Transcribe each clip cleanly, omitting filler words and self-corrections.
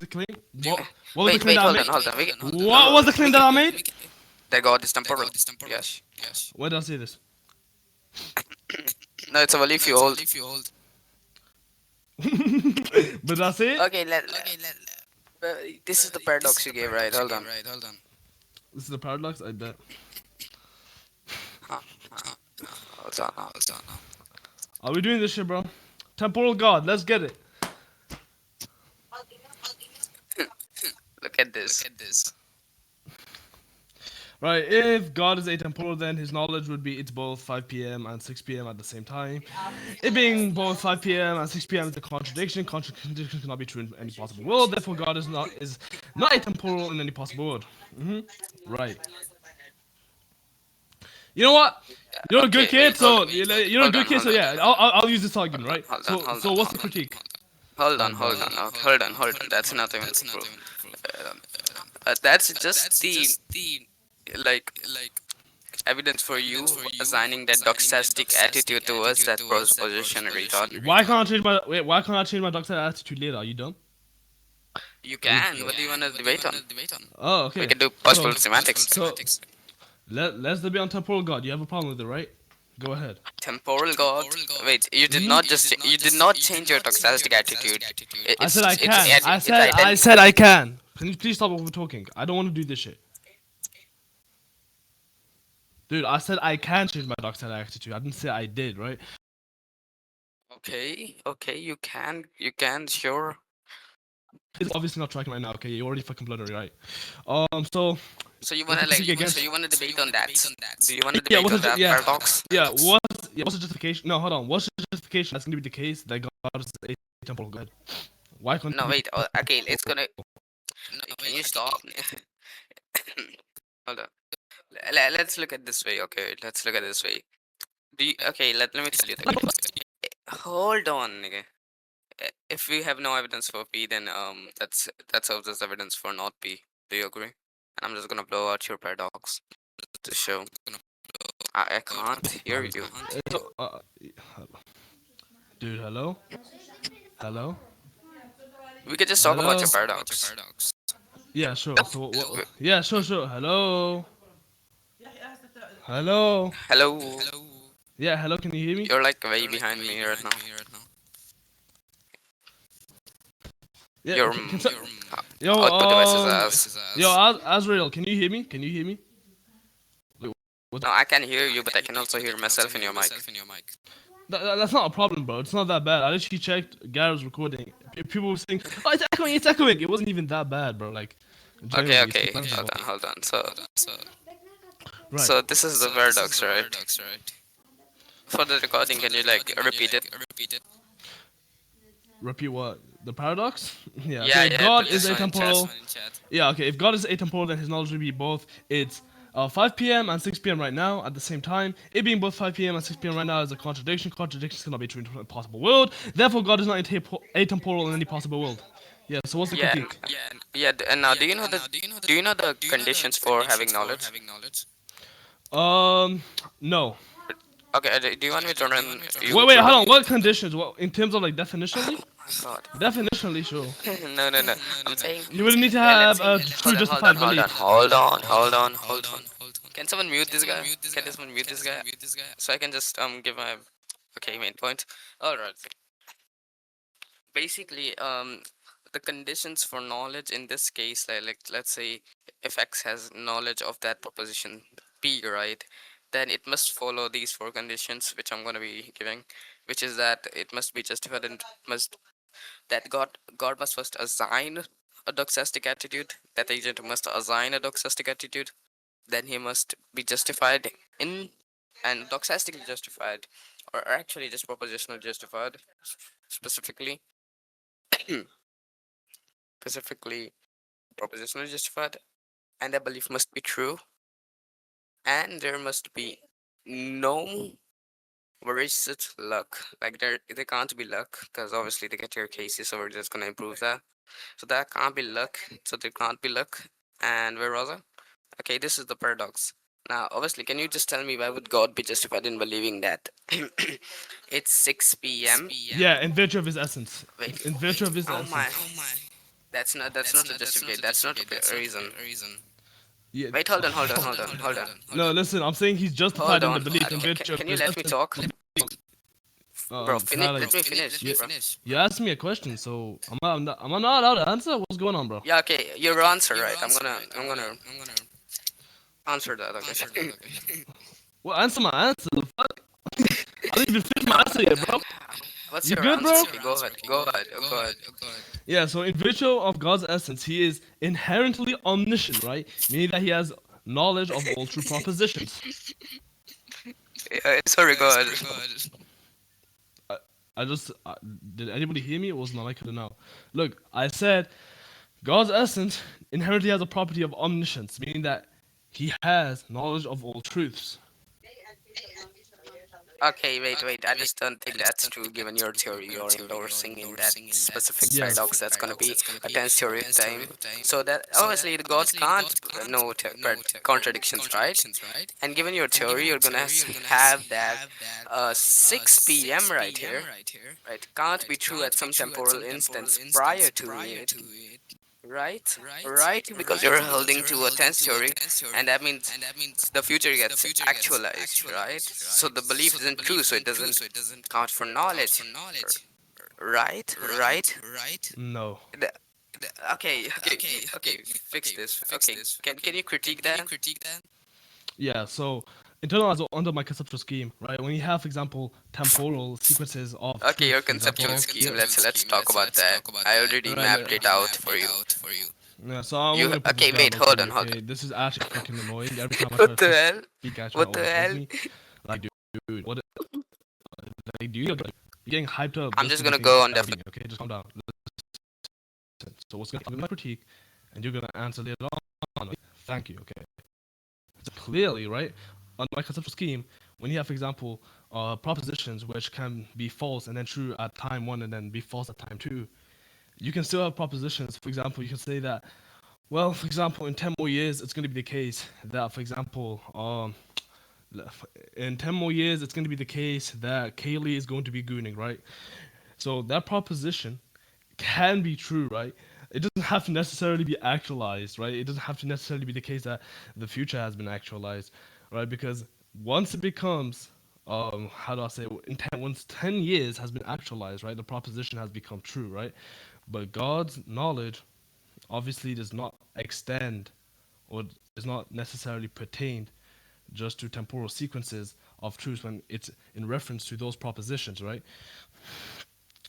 the claim? Do you, What was the wait, claim wait, that I hold made? on, hold on. What was the claim that I made? The God is temporal. Yes. Where did I say this? No, it's only if you hold. But did I say it? Okay, this is the paradox you gave, right? Hold on. This is a paradox. I bet. Huh, hold on. Are we doing this shit, bro? Temporal God. Let's get it. Look at this. Right, if God is atemporal, then his knowledge would be it's both 5 p.m. and 6 p.m. at the same time. It being both 5 p.m. and 6 p.m. is a contradiction. Contradiction cannot be true in any possible world. Therefore, God is not atemporal in any possible world. Right. You know what? You're a good Okay, kid, wait, hold on. so you're a good kid. So yeah, I'll use this argument, right? So what's the critique? Hold on. That's not even proof. That's just the like evidence for you assigning that doxastic attitude towards that proposition, retard. Why can't I change my wait? Why can't I change my doctor attitude later? Are you dumb? You can. What do you want to debate on? Oh, We okay. can do So possible semantics. so let's debate on temporal God. You have a problem with it, right? Go ahead. Temporal God. Wait, you did not change your doxastic attitude. I said I can. It's I said I can. Can you please stop over talking? I don't want to do this shit. Dude, I said I can change my dark side attitude. I didn't say I did, right? Okay, you can, sure. It's obviously not tracking right now, okay? You're already fucking blurry, right? So So you what's wanna the critique against? so you wanna debate on that? Do you wanna Yeah, debate on that paradox? what's the justification? No, hold on. What's the justification that's gonna be the case that God is a temporal God? Why can't No, it be wait. Okay, it's gonna. Can you stop? Hold on. Let's look at this way. Okay, let's look at this way. Okay, let me tell you the case. Hold on, nigga. If we have no evidence for P, then that serves as evidence for not P. Do you agree? And I'm just gonna blow out your paradox to show. I can't hear you. So, dude, hello? Hello? We could just talk about Hello? your paradox. Yeah, sure. So, yeah, sure. Hello? Hello? Hello. Yeah, hello, can you hear me? You're like way behind me right now. Yeah, Your yo, output device is ass. yo, Azrael, can you hear me? Can you hear me? Wait, what? No, I can hear you, but I can also hear myself in your mic. That's not a problem, bro. It's not that bad. I literally checked Garrett's recording. People were saying, "Oh, it's echoing, it's echoing." It wasn't even that bad, bro. Like, Okay, genuinely, it's okay. manageable. Hold on. Right. So this is the paradox, right? For the recording, can you like repeat it? Repeat what? The paradox? Yeah. Yeah, Okay. If yeah. God Put is this one in chat. atemporal, yeah. Okay. If God is atemporal, then His knowledge will be both. It's 5 p.m. and 6 p.m. right now at the same time. It being both 5 p.m. and 6 p.m. right now is a contradiction. Contradictions cannot be true in a possible world. Therefore, God is not atemporal in any possible world. Yeah. So what's the Yeah, critique? and now do you know the conditions for having knowledge? No. Okay, do you want me to run you Wait, through hold them? on. What conditions? What in terms of like definitionally? God. Definitionally, sure. No. I'm saying, You will need to let's have say, a true justified belief. hold on. Can someone mute this guy? Can someone mute this guy? So I can just give my main point. All right. Basically, the conditions for knowledge in this case, like let's say, if X has knowledge of that proposition P, right? Then it must follow these four conditions, which I'm gonna be giving, which is that it must be justified and must that God must first assign a doxastic attitude. That agent must assign a doxastic attitude. Then he must be justified in and doxastically justified, or actually just propositional justified, specifically specifically propositionally justified, and that belief must be true, and there must be no such luck. Like there can't be luck because obviously they get your cases, so we're just gonna improve that. So that can't be luck. So there can't be luck. And where was I? Okay, this is the paradox. Now, obviously, can you just tell me why would God be justified in believing that it's 6 p.m.? Yeah, in virtue of his essence. Wait, In virtue of his oh my, essence. That's not to justify. That's not a reason. Yeah. Wait, hold on. No, listen. I'm saying he's justified Hold in the on. belief in which Can you let me talk, bro? Finish. Tyler, Let me finish, you, bro. you asked me a question, so am I not allowed to answer? What's going on, bro? Yeah, okay. Your answer, right? I'm gonna answer the other question. Well, answer my answer. The fuck? I didn't even finish my answer yet, bro. What's You your good, answer? bro? Okay, go ahead. Go ahead. Go ahead. Yeah. So in virtue of God's essence, He is inherently omniscient, right? Meaning that He has knowledge of all true propositions. Sorry, go ahead. I, I just did anybody hear me? Or was my mic cut out? Look, I said God's essence inherently has a property of omniscience, meaning that He has knowledge of all truths. Okay, wait. I just don't think that's true given your theory you're endorsing in that specific Yeah. paradox. That's gonna be a tense theory of time. So that obviously the gods can't know contradictions, right? And given your theory, you're gonna have that 6 p.m. right here, right? Can't be true at some temporal instance prior to it, right? Right? Because you're holding to a tense theory, and that means the future gets actualized, right? So the belief isn't true, so it doesn't count for knowledge, right? Right? No. The- okay. Fix this. Okay, can you critique that? Yeah. So internalize under my conceptual scheme, right? When you have, for example, temporal sequences of Okay, truth, your for conceptual example. scheme. Yeah. Let's talk about that. I already Right. mapped it out for you. Yeah. So I'm You gonna put this okay? down Wait, low for hold on, me. hold Okay. on. This is actually fucking annoying. Every time I try What to the speak, hell? actually What the overtalk hell? me. Like, dude, what? Like, dude, you're getting hyped up I'm just just to gonna defend go on me. Okay, just calm down. Listen. So what's gonna be my critique, and you're gonna answer later on. Okay? Thank you. Okay. So clearly, right, on my conceptual scheme, when you have, for example, propositions which can be false and then true at time one and then be false at time two, you can still have propositions. For example, you can say that, well, for example, in 10 more years, it's going to be the case that, for example, in 10 more years, it's going to be the case that Kaylee is going to be gooning, right? So that proposition can be true, right? It doesn't have to necessarily be actualized, right? It doesn't have to necessarily be the case that the future has been actualized, right? Because once it becomes, how do I say, once 10 years has been actualized, right? The proposition has become true, right? But God's knowledge obviously does not extend or is not necessarily pertained just to temporal sequences of truth when it's in reference to those propositions, right?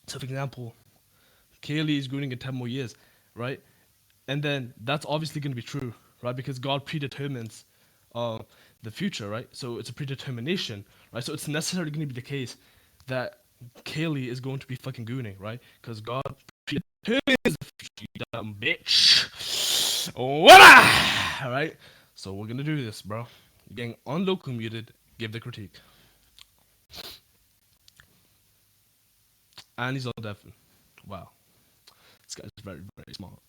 So, for example, Kaylee is growing in 10 more years, right? And then that's obviously going to be true, right? Because God predetermines uh, the future, right? So it's a predetermination, right? So it's necessarily going to be the case that Kaylee is going to be fucking gooning, right? Because God predetermines the future, you dumb bitch. Voila! All right? So we're going to do this, bro. You're getting on local muted. Give the critique. And he's on deaf. Wow. This guy's very, very smart.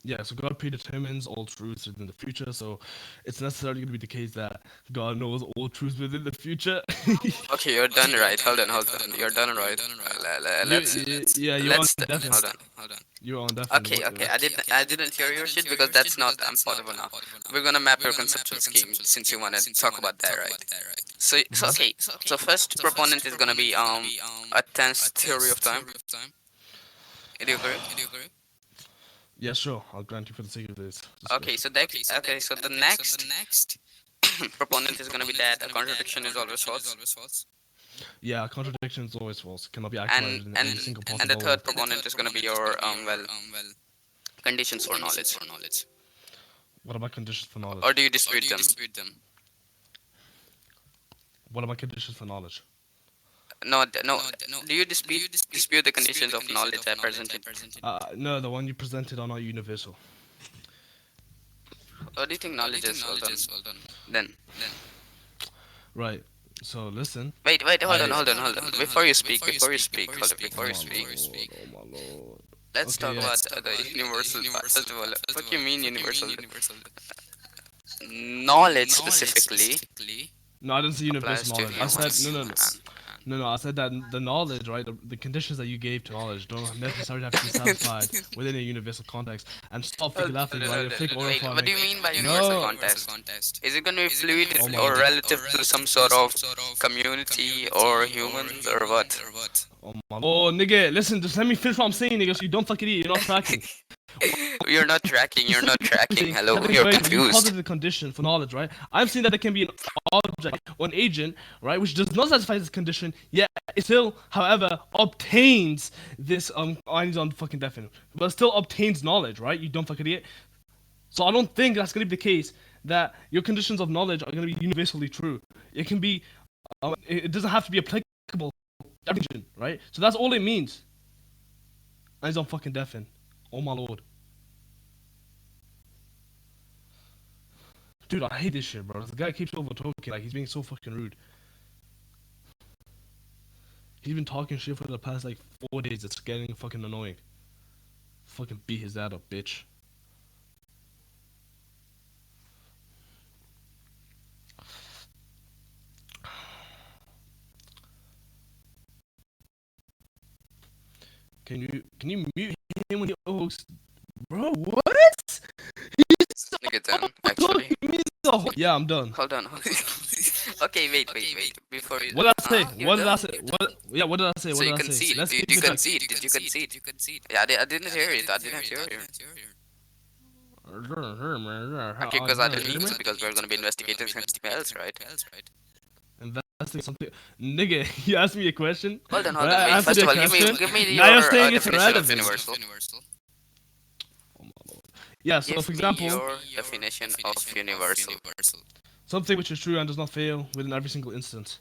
Yeah, so God predetermines all truths within the future, so it's necessarily going to be the case that God knows all truths within the future. Okay, you're done, right? Hold on. You're done, right? Yeah, you're on deafen. Hold on. You're on deafen. Okay. I didn't hear your shit because that's not important now. We're gonna map your conceptual scheme since you wanna talk about that, right? So okay. So first proponent is gonna be a tense theory of time. Do you agree? Yeah, sure. I'll grant you for the sake of this Okay, discussion. so the next proponent is gonna be that a contradiction is always false, Yeah, contradiction is always false. Cannot be and actualized in and any single and the possible way. third proponent is gonna be your conditions for knowledge. What are my conditions for Or knowledge? do you dispute them? What are my conditions for knowledge? No, no. Do you dispute the conditions of knowledge I presented? No, the one you presented are not universal. What do you think knowledge is? Well done. Then Right. So listen. wait. I. Hold on. Hold on. Before Oh you my speak, lord. Oh my lord. let's Okay. talk Yeah. about the universal part. First of all, what you mean universal? Knowledge specifically. No, I didn't say universal applies to knowledge. I said humans. no. I said that the knowledge, right? The conditions that you gave to knowledge don't necessarily have to be satisfied within a universal context. And stop Hold freaking laughing, right? You're fake aura Wait, what farming. do you mean by universal No. context? Is it going to be fluid Oh my or lord. relative to some sort of community or humans or what? Oh my lord. Oh nigga, listen, just let me finish what I'm saying, nigga. So you don't fucking eat. You're not tracking. You're not tracking. You're not tracking. Saying Hello, that there you're can be confused. positive condition for knowledge, right? I'm saying that there can be an object or an agent, right, which does not satisfy this condition, yet it still, however, obtains this I need on fucking definite, but it still obtains knowledge, right? You don't fucking idiot. So I don't think that's gonna be the case that your conditions of knowledge are gonna be universally true. It can be, it doesn't have to be applicable to every region, right? So that's all it means. I need on fucking deafened. Oh my lord. Dude, I hate this shit, bro. This guy keeps over talking, like he's being so fucking rude. He's been talking shit for the past like 4 days. It's getting fucking annoying. Fucking beat his dad up, bitch. Can you mute him when he hosts? Bro, what? This nigga done, Talking actually. to me the whole- Yeah, I'm done. Hold on. Okay, wait. Before you. What did I say? Huh? You're What did I done? say? What? Yeah, what did I say? So What you did I say? concede. Let's keep Did you it like. concede? Did you concede? Yeah, I didn't hear it. I didn't hear you. Okay, because I didn't need to, because we're gonna be investigating something else, right? Investing something, nigga. You asked me a question, Hold right? on, I wait. answered First your of all, question. give me Now you're your saying it's definition of irrelevant. universal. Oh my lord. Yeah. So, Give for me example, your definition of universal. something which is true and does not fail within every single instance.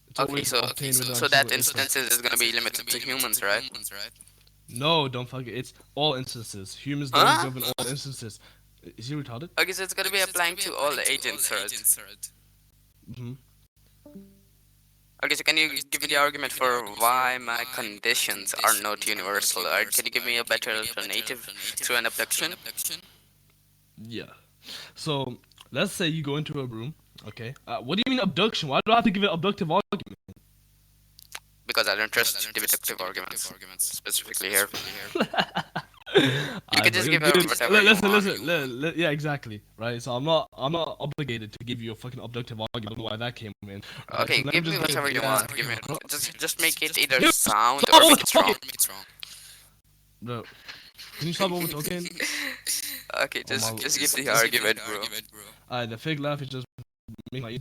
It's Okay, always obtained within so every that single instance. instances is gonna be limited to humans, right? No, don't fuck it. It's all instances. Humans don't Huh? govern all instances. Is he retarded? Okay, so it's gonna be applying to all the agents, right? Hmm. Okay, so can you give me the argument for why my conditions are not universal? Right? Can you give me a better alternative through an abduction? Yeah. So let's say you go into a room. Okay. What do you mean abduction? Why do I have to give it abductive argument? Because I don't trust the deductive arguments specifically here. You Alright, can bro, just you're give her good. whatever you want. Yeah, exactly. Right. So I'm not obligated to give you a fucking abductive argument. I don't know why that came in. Right. So Okay, let me give me just give. whatever you Yeah. want. Give me just make it either Dude, sound stop or make it talking. strong. Bro, can you stop over talking? Okay, Oh my. just give the argument, bro. Alright, the fake laugh is just making my ear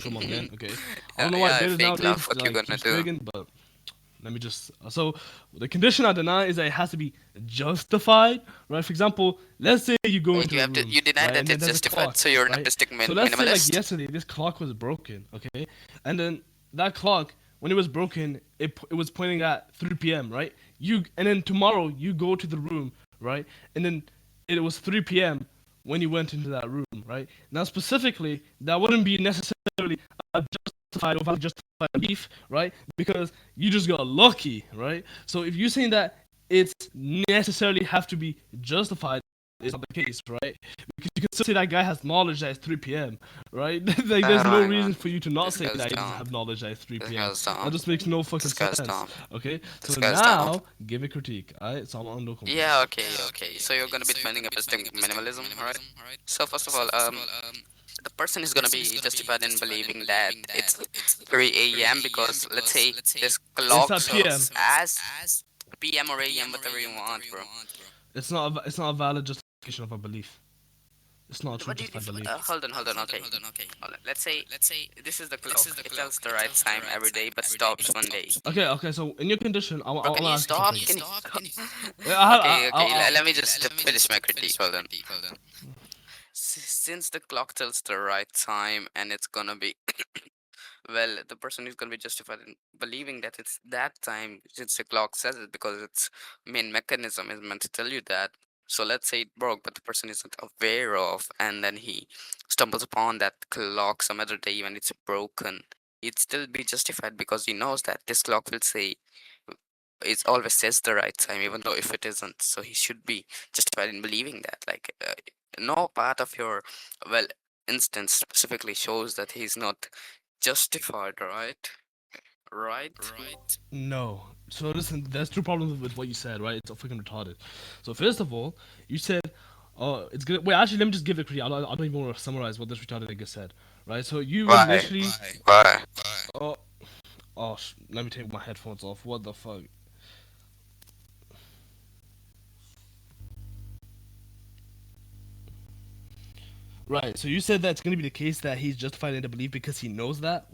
from again. Okay. I Yeah, don't know why yeah, betas fake nowadays laugh. What you like gonna keep do? speaking, but let me just. So the condition I deny is that it has to be justified, right? For example, let's say you go Wait, into a room, you deny right, and that then it's there's a justified, clock, so you're an right? artistic So let's say like minimalist. yesterday this clock was broken, okay, and then that clock when it was broken, it was pointing at 3 p.m. right? And then tomorrow you go to the room, right, and then it was 3 p.m. when you went into that room, right? Now specifically, that wouldn't be necessarily a justified or valid justified belief, right? Because you just got lucky, right? So if you're saying that it's necessarily have to be justified, it's not the case, right? Because you can still say that guy has knowledge that it's 3 p.m., right? Like there's Oh no my reason god, for you to not this say guy's that he doesn't dumb. have knowledge that it's This 3 p.m. guy's That dumb. just makes no fucking This guy's sense. dumb. Okay, This so guy's dumb. now give a critique. Alright, so I'm on no Yeah, complaints. okay. So you're gonna be defending artistic minimalism, right? So first of all, the person is gonna be justified in believing that it's 3 a.m. because let's say this It's clock a p.m. serves as p.m. or a.m. whatever you want, bro. It's not a valid justification of a belief. It's not a true What do you justified def belief. hold on, okay. Hold on. Let's say this is the clock. It tells the right time every day, but stops one day. Okay. So in your condition, Bro, I can want to you ask you stop? something. Can you? Yeah, Let me just finish my critique. Hold on. Since the clock tells the right time, and it's gonna be well, the person is gonna be justified in believing that it's that time since the clock says it because its main mechanism is meant to tell you that. So let's say it broke, but the person isn't aware of, and then he stumbles upon that clock some other day when it's broken. It'd still be justified because he knows that this clock will say it always says the right time, even though if it isn't. So he should be justified in believing that. Like no part of your well, instance specifically shows that he's not justified, right? Right? No. So listen, there's two problems with what you said, right? It's fucking retarded. So first of all, you said, "Oh, it's gonna." Wait, actually, let me just give it credit. I don't even want to summarize what this retarded nigga said, right? So you were Why? literally, Why? oh, let me take my headphones off. What the fuck? Right. So you said that's gonna be the case that he's justified in the belief because he knows that.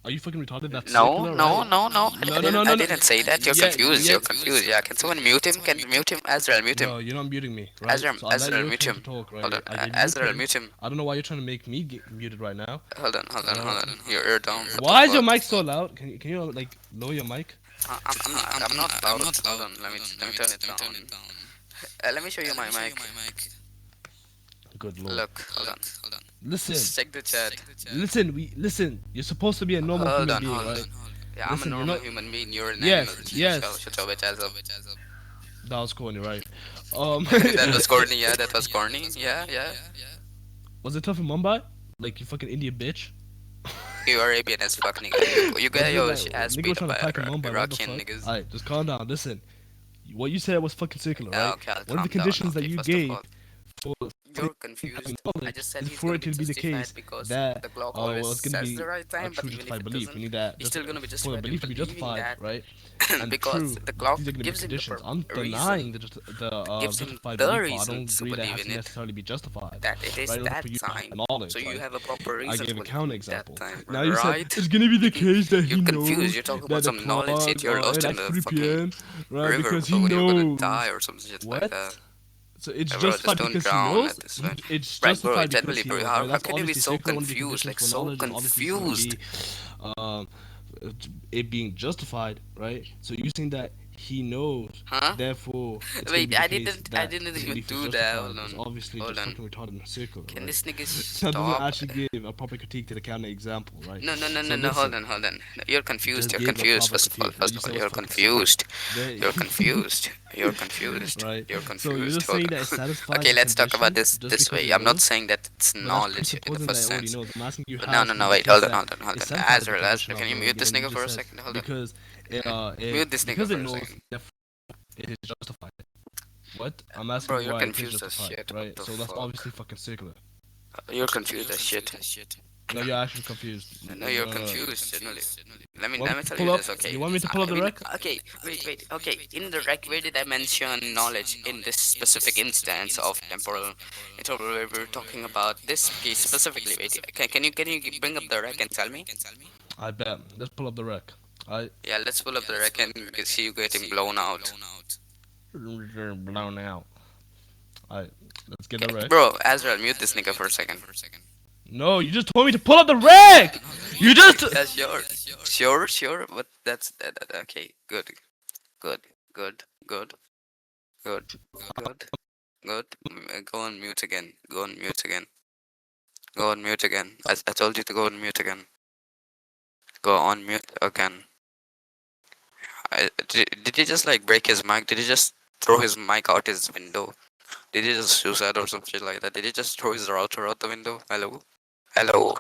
Are you fucking retarded? That's No, circular, right? no, no, no. I No, no, didn't. no, I no, no. didn't say that. You're Yeah, confused. yeah. You're confused. Yeah. Can someone mute him? Can mute him? Azrael, mute him. No, you're not muting me, right? Azrael, So I let Azrael, your mute turn to him. talk, Hold on. right? I gave you your Azrael, turn. mute him. I don't know why you're trying to make me get muted right now. Hold on, hold on, hold Uh, on. You're dumb. What the why is your fuck? mic so loud? Can you like lower your mic? I'm not loud. Hold on. Let me turn it down. Let me show you my mic. Good lord. Look. Hold on. Listen, Just check the chat. listen. You're supposed to be a normal Hold human on. being, Hold on. right? Yeah, I'm a Listen, you're normal not. human being. You're an animal. Yes, yes. Shut your bitch ass up. That was corny, right? That was corny. Yeah, that was corny. Yeah, yeah. Was it tough in Mumbai? Like you fucking Indian bitch. You Arabian as fuck, nigga. You get Was it your like ass nigga was beat up trying to by pack in Mumbai? What the Iraqi fuck? niggas. Alright, just calm down. Listen, what you said was fucking circular, Yeah, right? okay, I'll One of the calm down. conditions that Okay, you first of gave all, for you're having confused. I knowledge just said is he's for gonna it be to be the justified case because that the clock always it's gonna says be the right a time, but true even if justified it belief, doesn't, meaning that he's just still gonna be for the justified in belief to be believing justified, that right, and because true, the these clock are gonna be gives him the conditions. I'm reason, denying the gives him justified the belief part. I reason don't to agree that it believe has in to it necessarily be justified, that it is right, in order that for you to have time. So knowledge, you right? have a proper I reason to gave a believe counter it that example. time, Now you said right? it's gonna be the case that You're he confused. knows You're talking that about the some knowledge clock shit. You're lost at in like the 3 fucking p.m. right river, because he bro, and you're gonna die knows. or some shit like that. What? So it's Hey, bro, just justified don't because he drown knows. at this point. It's Right, bro, justified because generally, he bro, knows, right? how That's can you be obviously so circular. One of the confused? conditions Like, for so knowledge obviously is going to confused. be um, it being justified, right? So you saying that he knows, Huh? therefore it's going to be Wait, the case I that didn't his even belief is do that. justified. Hold It's on. obviously Hold just on. fucking retarded and circular, Can right? this nigga That doesn't stop? actually give a proper critique to the counter example, right? No, no, no, So no, no. Hold listen, on, hold on. You're confused. just You're gave a confused. proper critique. What First you of all, said was you're fucking circular. confused. Then You're confused. You're confused. right? You're So you're confused. just Hold saying that it on. satisfies Okay, the let's talk about condition this just this because way. he I'm not knows, saying that it's but that's knowledge in the presupposing that first it already sense. knows. I'm asking you But no, how no, it's going no. to be the Wait, hold case on, that hold on, hold it on. satisfies the Azrael, condition Azrael, of can you mute this given. You nigga just for a said second? Hold on. because Mute this nigga because for it a knows, second. therefore it is justified. What? I'm asking Bro, you you're why it is confused as justified, shit. What right? the So that's fuck? obviously fucking circular. You're confused as shit. No, you're actually confused. No, you're confused, generally. Want Let me me to tell pull you up? this, okay? You want me to pull up I the mean, rec? okay, wait, okay. In the rec, where did I mention knowledge in this specific instance of temporal where we're talking about this case specifically? Wait, can you bring up the rec and tell me? I bet. Let's pull up the rec. I Yeah, let's pull up the rec and see you getting blown out. blown out. I let's get the Okay, rec. bro, Azrael, mute this nigga for a second. No, you just told me to pull up the rec. You just. Yeah, sure, sure. But okay. Good, good, good, good, good, good. Good. Go on mute again. Go on mute again. Go on mute again. I told you to go on mute again. Go on mute again. Did he just like break his mic? Did he just throw his mic out his window? Did he just suicide or some shit like that? Did he just throw his router out the window? Hello? Hello?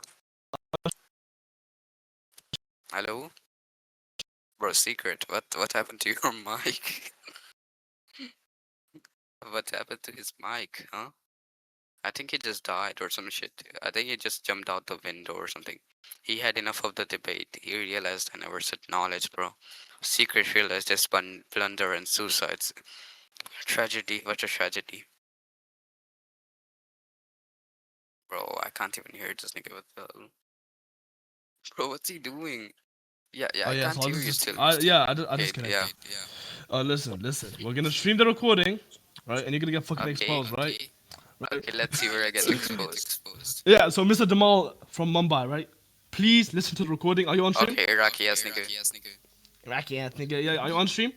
Hello? Bro, secret. What happened to your mic? What happened to his mic, huh? I think he just died or some shit. I think he just jumped out the window or something. He had enough of the debate. He realized I never said knowledge, bro. Secret realized just blunder and suicides. Tragedy, what a tragedy. Bro, I can't even hear this nigga. What the hell? Bro, what's he doing? Yeah, Oh I yeah, can't so I'll hear you just still. I Okay, yeah. disconnected. Listen. We're gonna stream the recording, right? And you're gonna get fucking Okay, exposed, right? Right. okay, let's see where I get exposed. Yeah. So Mr. Jamal from Mumbai, right? Please listen to the recording. Are you on stream? Okay, Iraqi ass nigga. Iraqi ass nigga. Yeah. Are you on stream?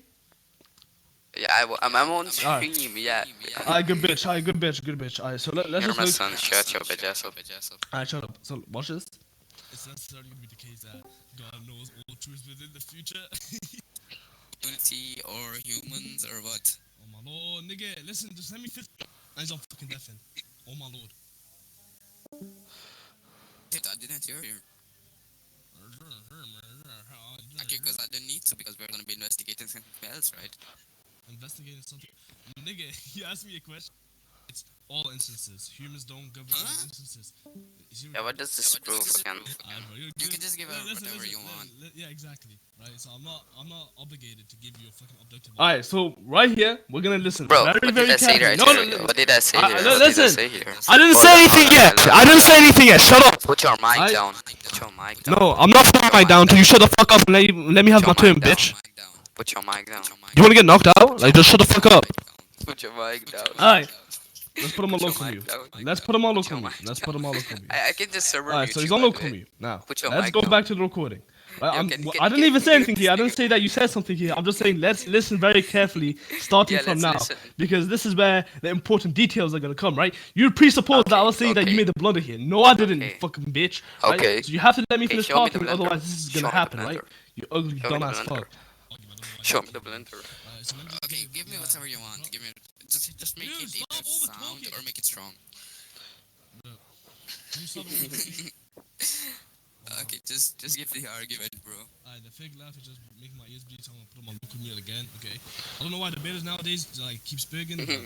Yeah, I'm on Alright. stream, yeah. Alright, good bitch. Alright, good bitch. Good bitch. Alright, so let's You're just my look. son, shut your bitch ass up. Alright, shut up. So watch this. It's necessarily gonna be the case that God knows all truths within the future. Unity or humans or what? Oh my lord, nigga. Listen, just let me fit. I'm fucking deafened. Oh my lord. I didn't hear you. Okay, because I don't need to because we're gonna be investigating something else, right? Investigating something. Nigga, you asked me a question. It's all instances. Humans don't govern all Huh? instances. You see what Yeah, you what mean? does this prove again? Alright, bro, You can just give her whatever you want. Yeah, exactly. Right. So I'm not obligated to give you a fucking objective. All right. So right here, we're gonna listen Bro, very, what did very I say carefully. right No, here? no, no. What did I say here? What did I Listen. say here? I didn't Hold say on, anything hold on, yet. hold on. I didn't say anything yet. Shut up. Put your mic I, down. Put your mic down. no, I'm not putting Put your my down mic till you shut the fuck up and let me have Put my your turn, mic down. bitch. Put your mic down. You wanna get knocked out? Like, just shut the fuck up. Put your mic down. Alright. Let's put him on Put your local mic mute. down. Let's put him on Put your local mute. mic Let's down. put him on local mute. I can just server Alright, mute so he's you, on by the local way. mute. Now, Put your let's mic go down. back to the recording. Right, Yo, I didn't even say anything here. I didn't say that you said something here. I'm just saying let's listen very carefully, starting Yeah, from let's now, listen. because this is where the important details are gonna come. Right? You presuppose that I was saying that you okay. made the blunder here. No, I didn't. You Okay. fucking bitch. Right? Okay. So you have to let me Okay, finish show me the talking, blender. otherwise this is Show gonna me the happen, right? blender. You ugly Show me the dumbass blender. fuck. Show me the blender. Okay, give me whatever you want. Give me. Just make it either sound or make it strong. Okay, just give the argument, bro. The fake laugh is just making my ears bleed, so I'm gonna put them on local mute again. Okay. I don't know why the betas nowadays like keep speaking. But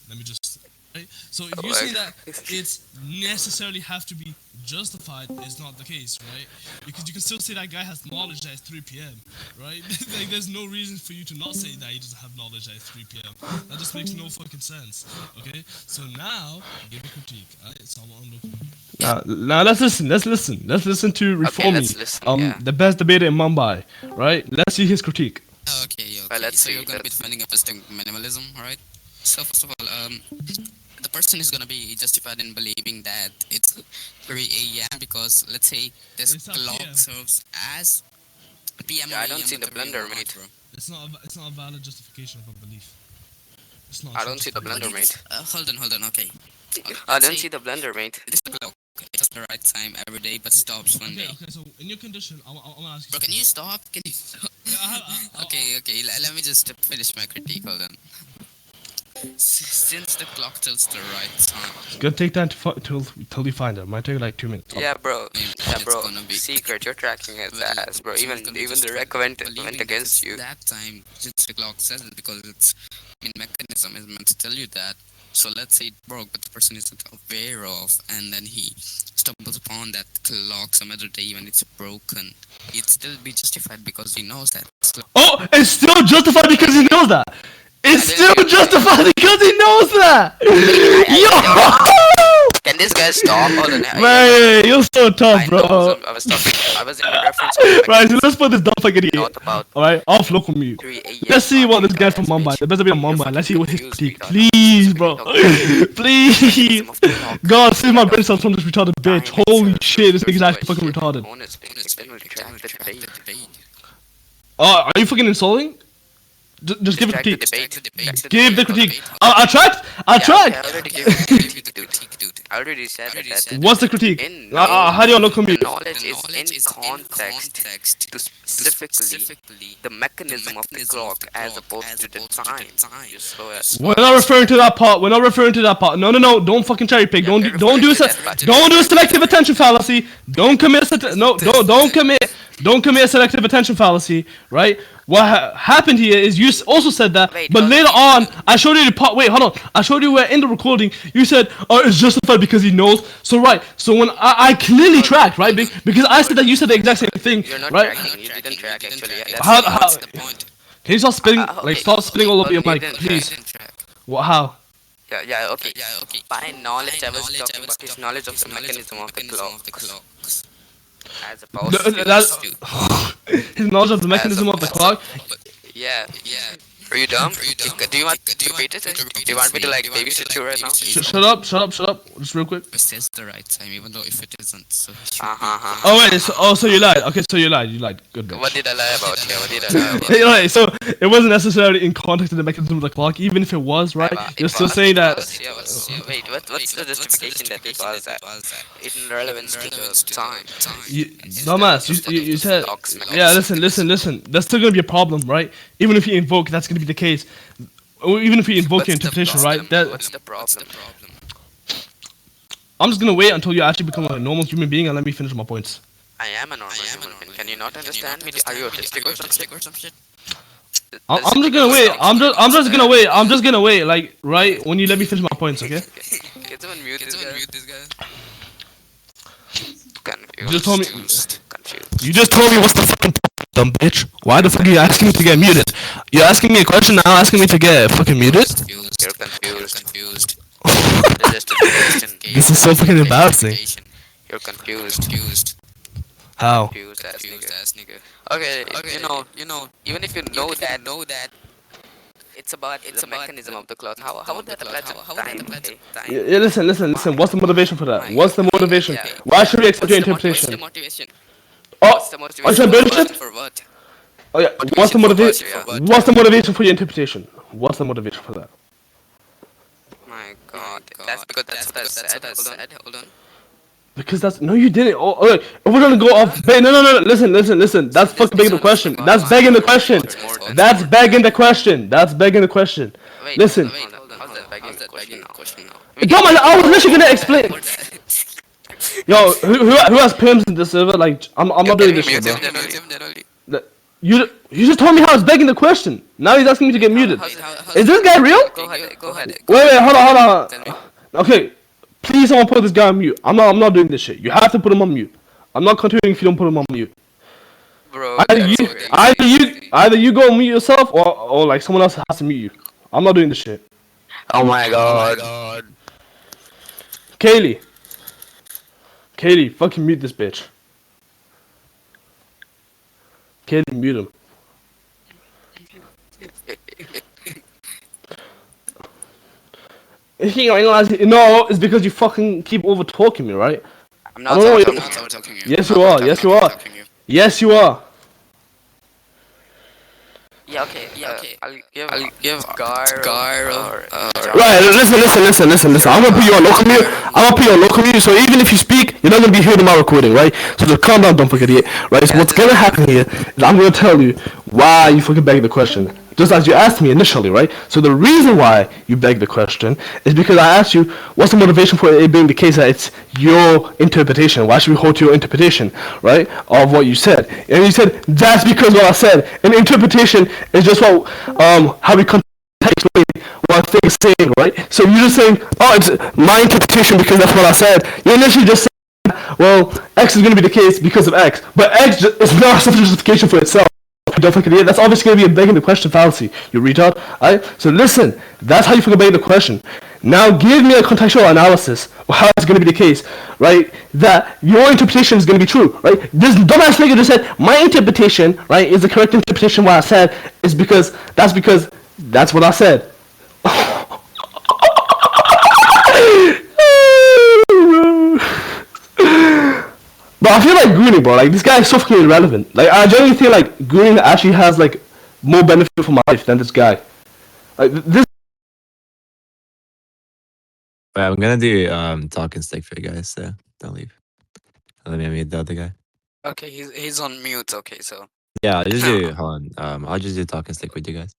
let me just. Right? So if you say that it's necessarily have to be justified, is not the case, right? Because you can still say that guy has knowledge that it's 3 p.m., right? Like there's no reason for you to not say that he doesn't have knowledge that it's 3 p.m. That just makes no fucking sense. Okay. So now give a critique. Alright. So I'm on local mute. Now let's listen. Let's listen to Reformi, let's listen, yeah. the best debater in Mumbai, right? Let's see his critique. Okay. Well, let's So see, you're gonna be let's- defending epistemic minimalism, alright? So first of all, the person is gonna be justified in believing that it's 3 a.m. because let's say this It's not clock PM. serves as PM Yeah, or I don't AM, see the whatever you blender, want, mate. bro. It's not a valid justification of a belief. It's not. I don't see the But blender, it's- mate. hold on, okay. I Let's don't say see the blender, mate. this clock it's the right time every day, but stops one day. Okay. So in your condition, I'm gonna ask you. Bro, can you stop? Can you? Okay. Let me just finish my critique. Hold on. Since the clock tells the right time, It's gonna take time till you find it. It might take like 2 minutes. Yeah, bro. Yeah, it's bro. gonna be- Secret, you're tracking his well, ass, bro. so Even it's gonna be even the just rec went believing that against it's you. that time since the clock says it because it's mechanism is meant to tell you that. So let's say it broke, but the person isn't aware of, and then he stumbles upon that clock some other day when it's broken. It'd still be justified because he knows that. It's Oh, it's still justified because he knows that. It's Yeah, still yeah, yeah. justified because he knows that. Yo, Can this guy stop? Hold on. man, you're so tough, I know. bro. I was talking. I was in reference to Right, so let's put this dumb fucking idiot. not about All right, off local mute. 3 a.m. Let's see what this guy guys, from Mumbai. bitch. There better be a You're Mumbai. fucking Let's see what his confused, critique. retard. Please, bro. Please. Mechanism of the clock. God, save my brain cells from this retarded bitch. Time Holy itself. shit, this There's nigga's no actually fucking shit. retarded. Honestly, then we'll track the debate. Are you fucking insulting? Just give a Track the critique. debate. Give the critique. I tracked. I Yeah, tracked. I already gave you the critique, dude. I already said that. What's the critique? In How do you look at me? the knowledge is in context to specifically the mechanism of the clock as opposed to the time. You slow ass. We're not referring to that part. We're not referring to that part. No. Don't fucking cherry pick. Yeah, Don't do don't do a selective attention fallacy. Don't commit don't commit a selective attention fallacy. Right? What happened here is you also said that, Wait, but hold later on I showed you the part. Wait, hold on. I showed you where in the recording you said, "Oh, it's justified because he knows." So right. So when I clearly tracked, right, because I said that you said the exact same thing, You're not right? tracking. You didn't track actually. Yeah, How- that's how- the point. Can you stop spitting? okay. Like stop spitting all over your You mic, didn't please. track. What? How? Yeah, okay. Okay. By knowledge, I was talking about his knowledge of the mechanism of the clock, as opposed to His knowledge of the mechanism of the clock. yeah. Are you dumb? Do you want to repeat it? Do you want me to like babysit you right now? Shut up. Just real quick. It says the right time, even though if it isn't, so he should Oh wait, so you lied. Okay, so you lied. Good. What did I lie about? Yeah, what did I lie about? Right, so it wasn't necessarily in context of the mechanism of the clock, even if it was, right? You're still saying that. Wait, what's the justification that it was that? In relevance to the time. Dumbass, you said. Yeah, listen. That's still gonna be a problem, right? Even if you invoke, that's gonna be the case. Or even if you invoke your interpretation, right? What's the problem? I'm just gonna wait until you actually become a normal human being and let me finish my points. I am a normal human being. Can you not understand me? Are you autistic or some shit? There's I'm just something gonna wrong wait. with you. I'm just gonna wait. I'm just gonna wait. Like right when you let me finish my points, okay? Can someone mute this guy? You just told me. Confused. You just told me what's the fucking point, dumb bitch. Why the fuck are you asking me to get muted? You're asking me a question now, asking me to get fucking muted. You're confused. The justification. This is so fucking embarrassing. You're confused. How? Confused ass nigga. Okay, even if you know that it's about the mechanism of the clock, how would that apply to time? Okay. Yeah, listen. What's the motivation for that? What's the motivation? Yeah. Why should we accept your What's the interpretation? motivation? What's Oh, the are you motivation trying for to what? bullshit? For what? Oh yeah. What's the For what? motivation? Yeah. What's the motivation for your interpretation? What's the motivation for that? My God, that's because that's what I said. Hold on. Because that's no, you didn't. Oh, if we're gonna go off. No. Listen. That's fucking begging the question. That's begging the question. That's begging the question. That's begging the question. Wait, Listen, hold on. How's that begging the question now? don't mind. I was literally gonna explain. Yo, who has pimps in this server? Like, I'm not doing this shit, bro. You just told me how it's begging the question. Now he's asking me to get muted. Is this guy real? Go ahead. Wait, hold on. Okay, please someone put this guy on mute. I'm not doing this shit. You have to put him on mute. I'm not continuing if you don't put him on mute. Bro, Either you, either you go mute yourself, or like someone else has to mute you. I'm not doing this shit. oh my God. Kaylee, fucking mute this bitch. Kaylee, mute him. No, it's because you fucking keep over talking me, right? I'm I not don't know talking. what Yes, you are. Yes, you are. Yeah, okay. I'll give Gyro or Right, listen. I'm gonna put you on local mute. So even if you speak, you're not gonna be hearing my recording, right? So just calm down, don't forget it, right? So what's gonna happen here is I'm gonna tell you why you fucking begged the question. Just as you asked me initially, right? So the reason why you begged the question is because I asked you what's the motivation for it being the case that it's your interpretation. Why should we hold to your interpretation, right? Of what you said. And you said that's because what I said. An interpretation is just what how we contextually what thing is saying, right? So you're just saying, oh, it's my interpretation because that's what I said. You're initially just saying, well, X is going to be the case because of X, but X is not a justification for itself. Don't fucking idiot. That's obviously going to be a begging the question fallacy, you retard. Alright? So listen, that's how you fucking beg the question. Now give me a contextual analysis of how it's going to be the case, right? That your interpretation is going to be true, right? This dumbass nigga just said my interpretation, right, is the correct interpretation. What I said is because that's what I said. But I feel like Gooning, bro. Like this guy is so fucking irrelevant. Like I genuinely feel like Gooning actually has like more benefit for my life than this guy. Like this. Wait, I'm gonna do talking stick for you guys, so don't leave. Let me meet the other guy. Okay, he's on mute. Okay, so Yeah, I'll just do hold on. I'll just do talking stick with you guys.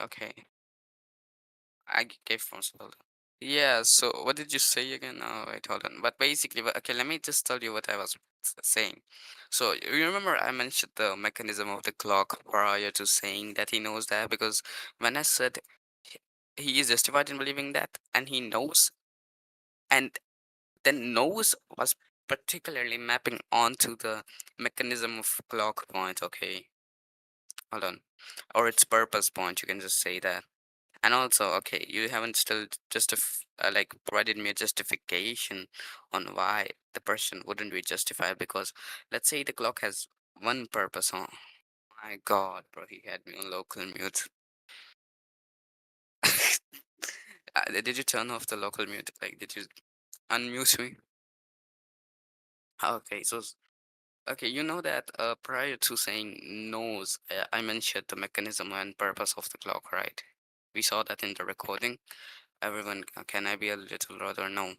okay. I gave from spell. Yeah. So what did you say again? Oh, wait, hold on. But basically, okay, let me just tell you what I was saying. So you remember I mentioned the mechanism of the clock prior to saying that he knows that because when I said he is justified in believing that and he knows, and then knows was particularly mapping onto the mechanism of clock point. Okay, hold on, or its purpose point. You can just say that. And also, okay, you haven't still like provided me a justification on why the person wouldn't be justified because let's say the clock has one purpose. Oh my God, bro, he had me on local mute. Did you turn off the local mute? Like, did you unmute me? Okay, okay, you know that prior to saying knows, I mentioned the mechanism and purpose of the clock, right? We saw that in the recording. Everyone, can I be a little rather no?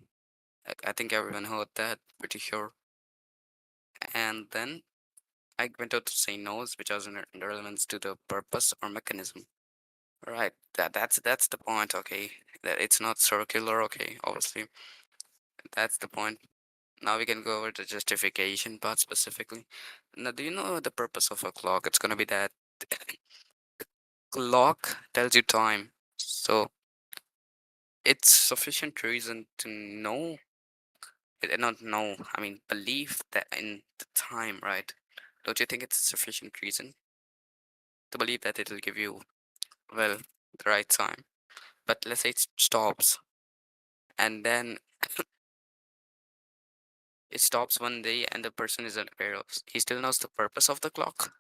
I think everyone heard that, pretty sure. And then I went out to say no's, which was in relevance to the purpose or mechanism. Right, that's the point, okay? That it's not circular, okay, obviously. That's the point. Now we can go over the justification part specifically. Now, do you know the purpose of a clock? It's gonna be that clock tells you time. So it's sufficient reason to know, not know, I mean, believe that in the time, right? Don't you think it's sufficient reason to believe that it'll give you, well, the right time? But let's say it stops, and then it stops one day, and the person is unaware of. He still knows the purpose of the clock,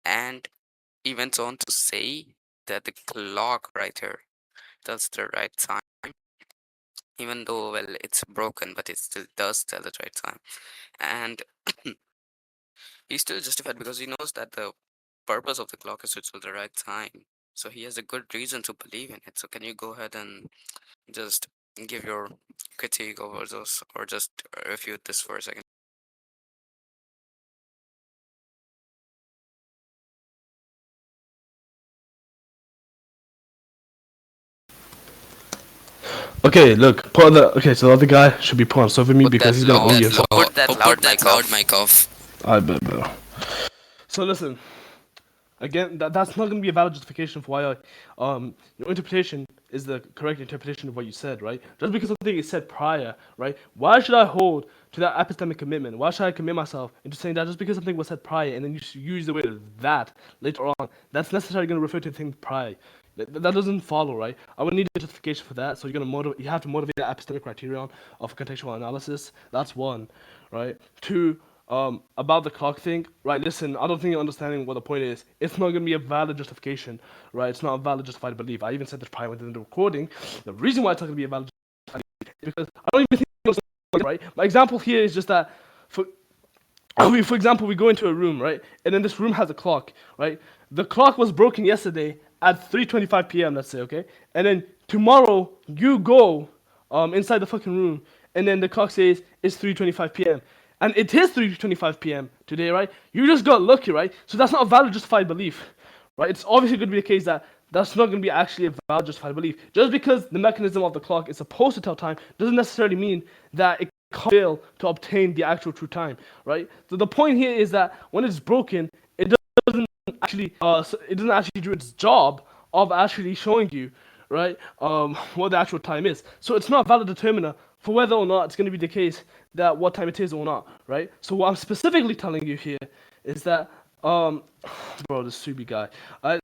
and he went on to say that the clock right here tells the right time, even though, well, it's broken, but it still does tell the right time. And he's still justified because he knows that the purpose of the clock is to tell the right time. So he has a good reason to believe in it. So can you go ahead and just give your critique over those, or just refute this for a second? Okay, look, put on the okay. So the other guy should be put on server mute Put because that he's gonna loud, owe you. put that loud mic off. I bet, bro. So listen, again, that's not going to be a valid justification for why your interpretation is the correct interpretation of what you said, right? Just because something is said prior, right? Why should I hold to that epistemic commitment? Why should I commit myself into saying that just because something was said prior and then you use the word that later on, that's necessarily going to refer to the thing prior? That doesn't follow, right? I would need a justification for that. So you're gonna motivate. You have to motivate that epistemic criterion of contextual analysis. That's one, right? Two, about the clock thing, right? Listen, I don't think you're understanding what the point is. It's not gonna be a valid justification, right? It's not a valid justified belief. I even said this prior within the recording. The reason why it's not gonna be a valid justified belief is because I don't even think it's right. My example here is just that for for example, we go into a room, right? And then this room has a clock, right? The clock was broken yesterday at 3:25 p.m., let's say, okay? And then tomorrow you go inside the fucking room and then the clock says it's 3:25 p.m. And it is 3:25 p.m. today, right? You just got lucky, right? So that's not a valid justified belief, right? It's obviously going to be the case that that's not going to be actually a valid justified belief. Just because the mechanism of the clock is supposed to tell time doesn't necessarily mean that it can't fail to obtain the actual true time, right? So the point here is that when it's broken, it doesn't actually it doesn't actually do its job of actually showing you, right, what the actual time is. So it's not a valid determiner for whether or not it's going to be the case that what time it is or not, right? So what I'm specifically telling you here is that bro, this Subi guy.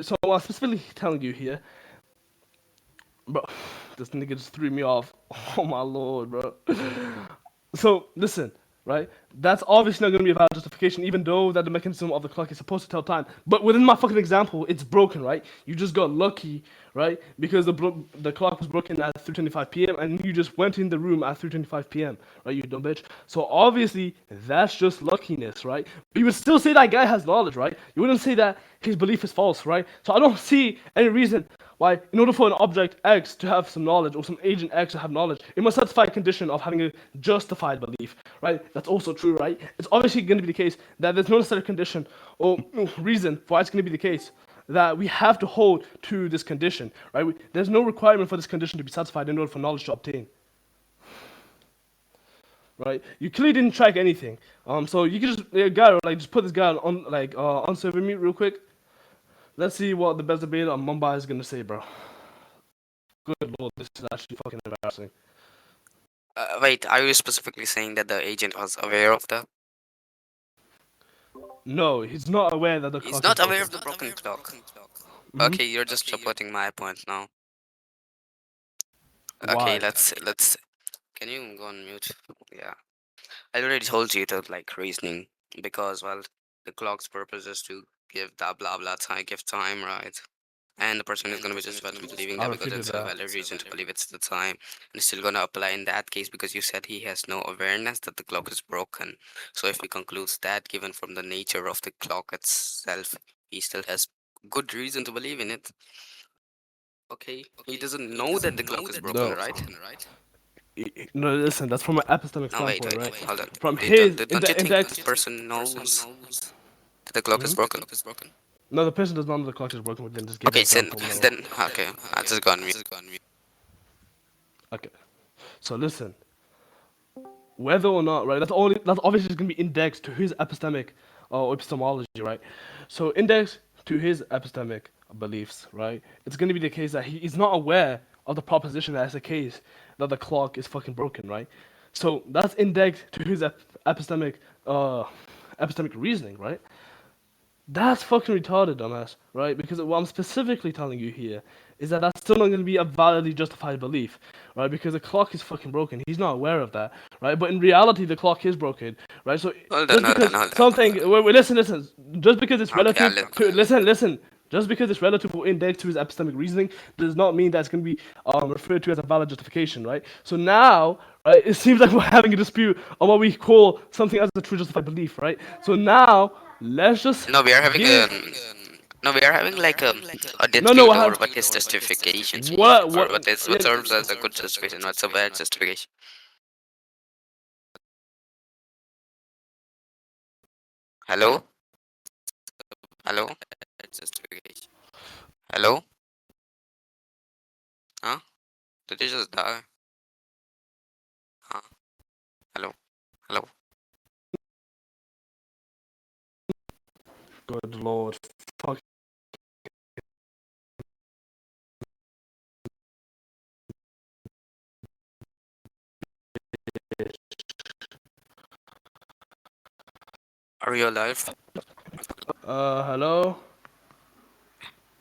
So what I'm specifically telling you here, bro, this nigga just threw me off. Oh my lord, bro. So listen, right? That's obviously not going to be a valid justification, even though that the mechanism of the clock is supposed to tell time. But within my fucking example, it's broken, right? You just got lucky, right? Because the clock was broken at 3:25 p.m. and you just went in the room at 3:25 p.m. Right? You dumb bitch. So obviously that's just luckiness, right? But you would still say that guy has knowledge, right? You wouldn't say that his belief is false, right? So I don't see any reason why, in order for an object X to have some knowledge or some agent X to have knowledge, it must satisfy a condition of having a justified belief, right? That's also true, right? It's obviously going to be the case that there's no necessary condition or reason for why it's going to be the case that we have to hold to this condition, right? There's no requirement for this condition to be satisfied in order for knowledge to obtain, right? You clearly didn't track anything. So you can just, guy, like, just put this guy on, like, on server mute real quick. Let's see what the best debater on Mumbai is gonna say, bro. Good lord, this is actually fucking embarrassing. Wait, are you specifically saying that the agent was aware of the? No, he's not aware that the He's clock is not aware broken. of the broken clock. Mhm. Okay, you're just supporting my point now. Okay, Why? let's. Can you go on mute? Yeah, I already told you the like reasoning because, well, the clock's purpose is to give that blah blah time, give time, right? And the person is going to be justified to believing I that because refuted it's a that. valid reason to believe it's the time, and it's still going to apply in that case because you said he has no awareness that the clock is broken. So if he concludes that, given from the nature of the clock itself, he still has good reason to believe in it. Okay, he doesn't know that the clock is broken, No. right? No, listen, that's from an epistemic No, wait, standpoint, right? hold on. From his, Don't you in think the the person knows that the clock is broken? no, the person does not know the clock is broken. We can just give an Okay, example. No. then okay, I just got me. Okay. So listen. whether or not, right? That's obviously just gonna be indexed to his epistemic or epistemology, right? So indexed to his epistemic beliefs, right? It's gonna be the case that he is not aware of the proposition that it's the case that the clock is fucking broken, right? So that's indexed to his epistemic epistemic reasoning, right? That's fucking retarded, dumbass, right? Because what I'm specifically telling you here is that that's still not going to be a validly justified belief, right? Because the clock is fucking broken. He's not aware of that, right? But in reality, the clock is broken, right? So Hold on, just hold on, because hold on, hold something, on. wait, listen, just because it's Okay, I'll relative to, listen, just because it's relative or indexed to his epistemic reasoning does not mean that it's going to be referred to as a valid justification, right? So now, right, it seems like we're having a dispute on what we call something as a true justified belief, right? So now, let's just No, we are having give. no, we are having like a No, dispute I over have. what is justification, or What? what serves as a good justification, what's a bad justification. Hello, hello, justification. Hello, huh? Did you just die? Huh? Hello, hello. Good lord. Fuck. Are you alive? Hello?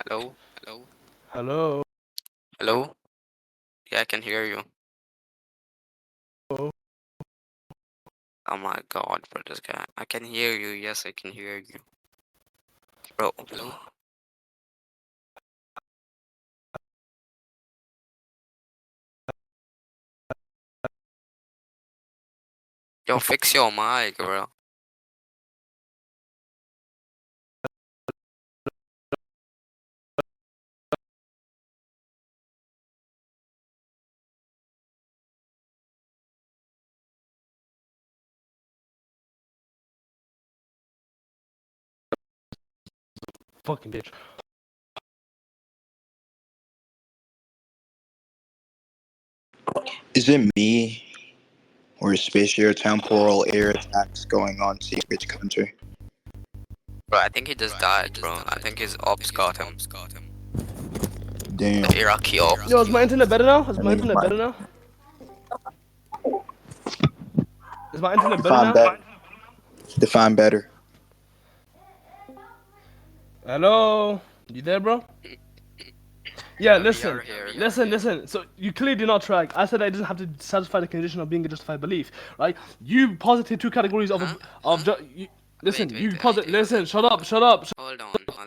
Hello, hello, Hello? hello. Yeah, I can hear you. Oh my god, bro, this guy. I can hear you. Yes, I can hear you, bro. Hello. Yo, fix your mic, bro. Fucking bitch. Is it me or is spatial temporal air attacks going on secret country? Bro, I think he just died, bro. I think his ops got him. Damn. The Iraqi ops. Yo, is my internet better now? Is I my think internet better now? Is my internet better define now? better. Define better. Hello? You there, bro? Yeah, We listen. are here. Listen. So you clearly did not track. I said I didn't have to satisfy the condition of being a justified belief, right? You posited two categories of listen. Wait, You wait, posit. wait, Listen. Shut up. Hold on,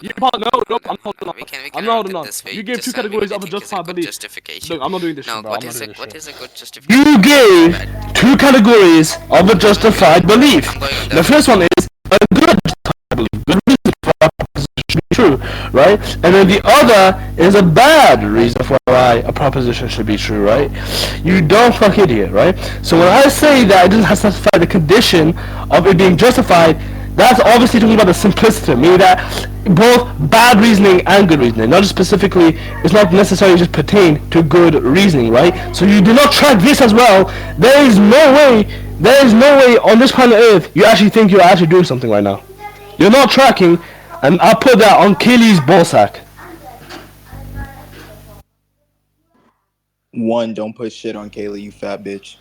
You hold on, no. hold on, I'm hold holding on. on. We I'm can not wrap holding it on. this way. You gave Just two tell me what categories you of a think is a justified good belief. justification. Look, I'm not doing this No, shit, bro. what I'm not is doing this what shit. is a good justification? You gave two categories of a justified belief. I'm going on The that. first one is a good justified belief, good reason for a proposition should be true, right? And then the other is a bad reason for why a proposition should be true, right? You dumb fuck idiot, right? So when I say that it doesn't have to satisfy the condition of it being justified, that's obviously talking about the simplicity, meaning that both bad reasoning and good reasoning, not just specifically, it's not necessarily just pertain to good reasoning, right? So you do not track this as well. There is no way on this planet Earth you actually think you're actually doing something right now. You're not tracking, and I put that on Kelly's ballsack. One, don't put shit on Kayla, you fat bitch.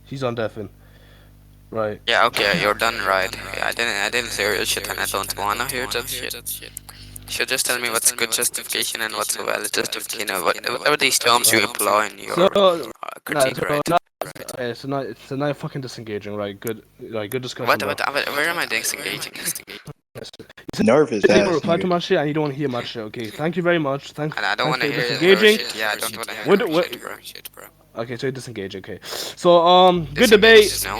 He's on deafin. Right. Yeah, okay, you're done, right? Yeah, I didn't say your shit, and I don't wanna hear that shit. You should just tell me what's good justification and what's a valid justification, or whatever these terms you employ in your critique, right? So now you're fucking disengaging, right? Good discussion, bro. Where am I disengaging? Nervous People ass reply to my nigga. shit and you don't want to hear my shit. Okay, thank you very much. Thanks And I don't for wanna hear your disengaging. shit. Yeah, I don't wanna What, hear your shit, bro. Okay, so you disengage. Okay, so good Disengage, debate. no?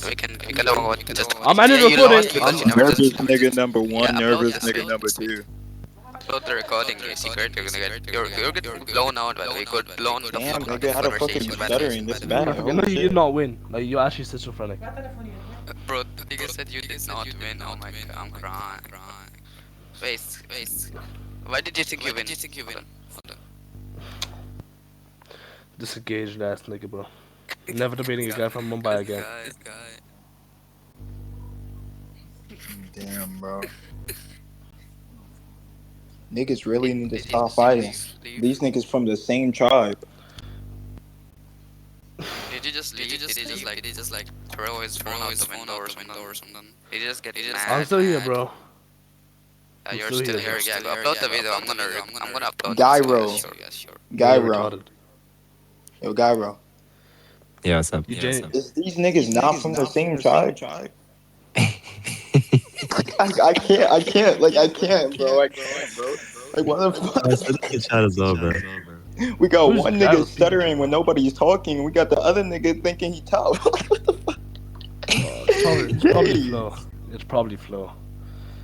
We can talk about just. I'm ending Yeah, you recording. lost because you never Nervous just. nigga number one, Yeah, upload nervous this nigga way. number two. Upload the recording, you secret. You're getting blown out, by the way. You got blown the Damn, fuck out nigga, of how the fuck is conversation, you by the way. stuttering this bad? No, Holy you shit. did not win. Like you're actually schizophrenic. Bro, nigga said you did not win. Oh my god, I'm crying. Wait. Why did you think you win? Hold on. Disengaged ass nigga, bro. Never debating a guy from Mumbai again. This guy. Damn, bro. Niggas really need to Did he stop just fighting. leave? These niggas from the same tribe. Did he just leave? Did he just like throw his phone out the window or something? Did he just get mad? I'm still here, bro. I'm You're still still here, here. bro. Yeah, upload the video. I'm gonna upload Gyro. it. Yeah, sure. You're Gyro. retarded. Yo, Gyro. Yeah, what's up? You gen- Is these niggas not from the same tribe? I can't, like, I can't, bro. I can't, bro. Like, what the I fuck? said in chat as well, bro. We got Who's one Gyro nigga speaking stuttering to? when nobody's talking. We got the other nigga thinking he tough. What the fuck? It's probably Jeez. Flo. It's probably Flo.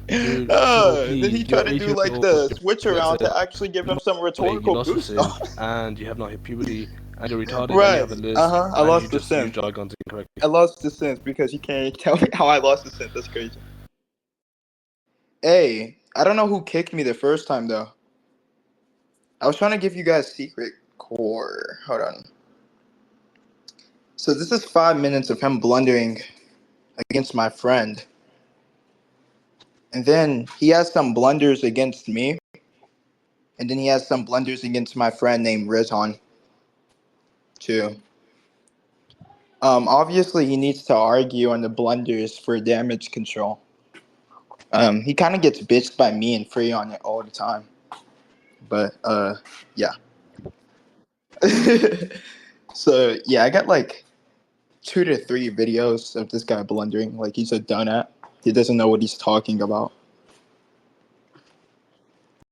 Dude, Flo, Then please. he You're tried to 8 do years like old. the You're switch around to actually give him some you rhetorical lost your boost. sim, and you have not hit puberty, and you're retarded, and Right. you have a list, I and you lost the just use sense. jargons incorrectly. I lost the sense because you can't tell me how I lost the sense. That's crazy. Hey, I don't know who kicked me the first time though. I was trying to give you guys secret core. Hold on. So this is 5 minutes of him blundering against my friend. And then he has some blunders against me. And then he has some blunders against my friend named Rizhan too. Obviously he needs to argue on the blunders for damage control. He kind of gets bitched by me and Free on it all the time. But yeah. So yeah, I got like 2 to 3 videos of this guy blundering like he's a donut. He doesn't know what he's talking about.